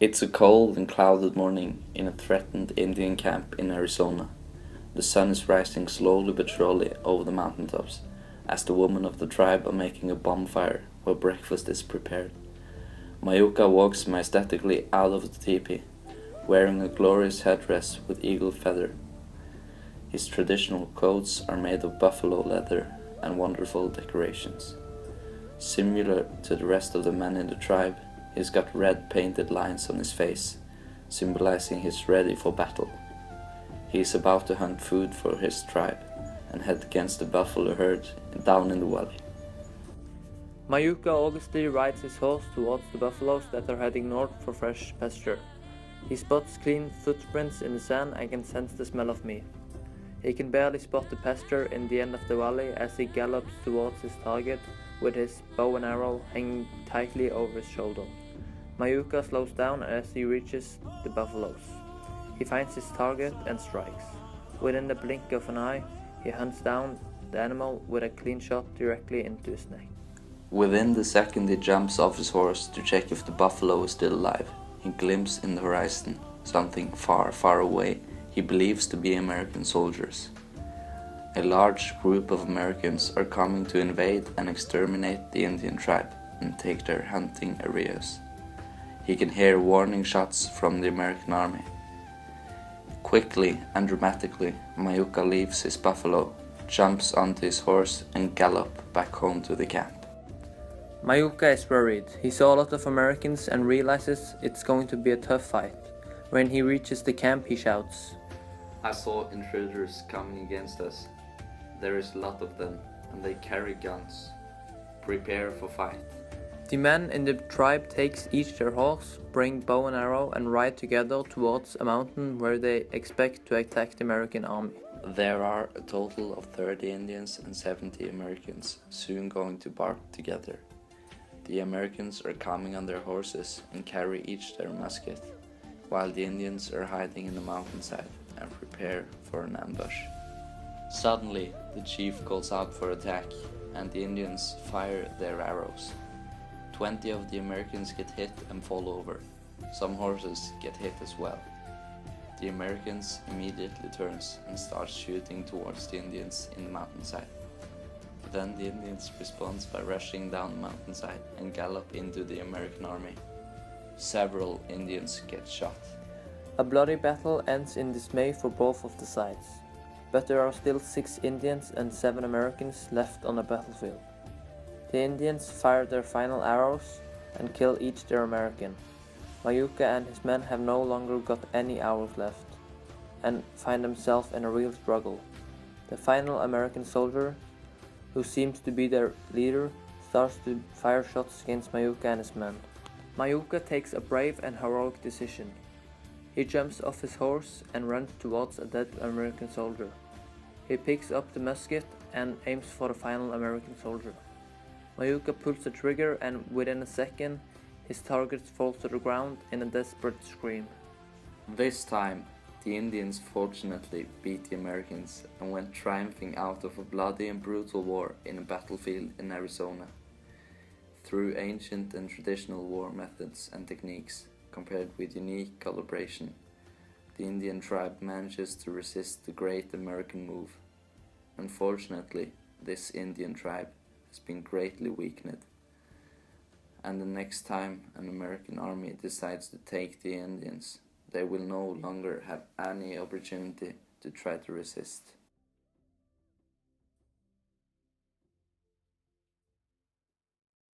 It's a cold and clouded morning in a threatened Indian camp in Arizona. The sun is rising slowly but surely over the mountaintops, as the women of the tribe are making a bonfire where breakfast is prepared. Mayuka walks majestically out of the teepee, wearing a glorious headdress with eagle feather. His traditional coats are made of buffalo leather and wonderful decorations. Similar to the rest of the men in the tribe, he's got red painted lines on his face, symbolizing he's ready for battle. He is about to hunt food for his tribe and head against the buffalo herd down in the valley. Mayuka augustly rides his horse towards the buffaloes that are heading north for fresh pasture. He spots clean footprints in the sand and can sense the smell of meat. He can barely spot the pasture in the end of the valley as he gallops towards his target with his bow and arrow hanging tightly over his shoulder. Mayuka slows down as he reaches the buffaloes. He finds his target and strikes. Within the blink of an eye, he hunts down the animal with a clean shot directly into his neck. Within the second he jumps off his horse to check if the buffalo is still alive, he glimpses in the horizon something far, far away he believes to be American soldiers. A large group of Americans are coming to invade and exterminate the Indian tribe and take their hunting areas. He can hear warning shots from the American army. Quickly and dramatically, Mayuka leaves his buffalo, jumps onto his horse and gallops back home to the camp. Mayuka is worried. He saw a lot of Americans and realizes it's going to be a tough fight. When he reaches the camp, he shouts, I saw intruders coming against us. There is a lot of them, and they carry guns. Prepare for fight. The men in the tribe takes each their horse, bring bow and arrow and ride together towards a mountain where they expect to attack the American army. There are a total of 30 Indians and 70 Americans soon going to bark together. The Americans are coming on their horses and carry each their musket, while the Indians are hiding in the mountainside and prepare for an ambush. Suddenly, the chief calls out for attack, and the Indians fire their arrows. 20 of the Americans get hit and fall over. Some horses get hit as well. The Americans immediately turns and starts shooting towards the Indians in the mountainside. Then the Indians respond by rushing down the mountainside and gallop into the American army. Several Indians get shot. A bloody battle ends in dismay for both of the sides, but there are still 6 Indians and 7 Americans left on the battlefield. The Indians fire their final arrows and kill each their American. Mayuka and his men have no longer got any arrows left and find themselves in a real struggle. The final American soldier, who seems to be their leader, starts to fire shots against Mayuka and his men. Mayuka takes a brave and heroic decision. He jumps off his horse and runs towards a dead American soldier. He picks up the musket and aims for the final American soldier. Mayuka pulls the trigger and within a second, his target falls to the ground in a desperate scream. This time, the Indians fortunately beat the Americans and went triumphing out of a bloody and brutal war in a battlefield in Arizona. Through ancient and traditional war methods and techniques, compared with unique collaboration, the Indian tribe manages to resist the great American move. Unfortunately, this Indian tribe has been greatly weakened, and the next time an American army decides to take the Indians, they will no longer have any opportunity to try to resist.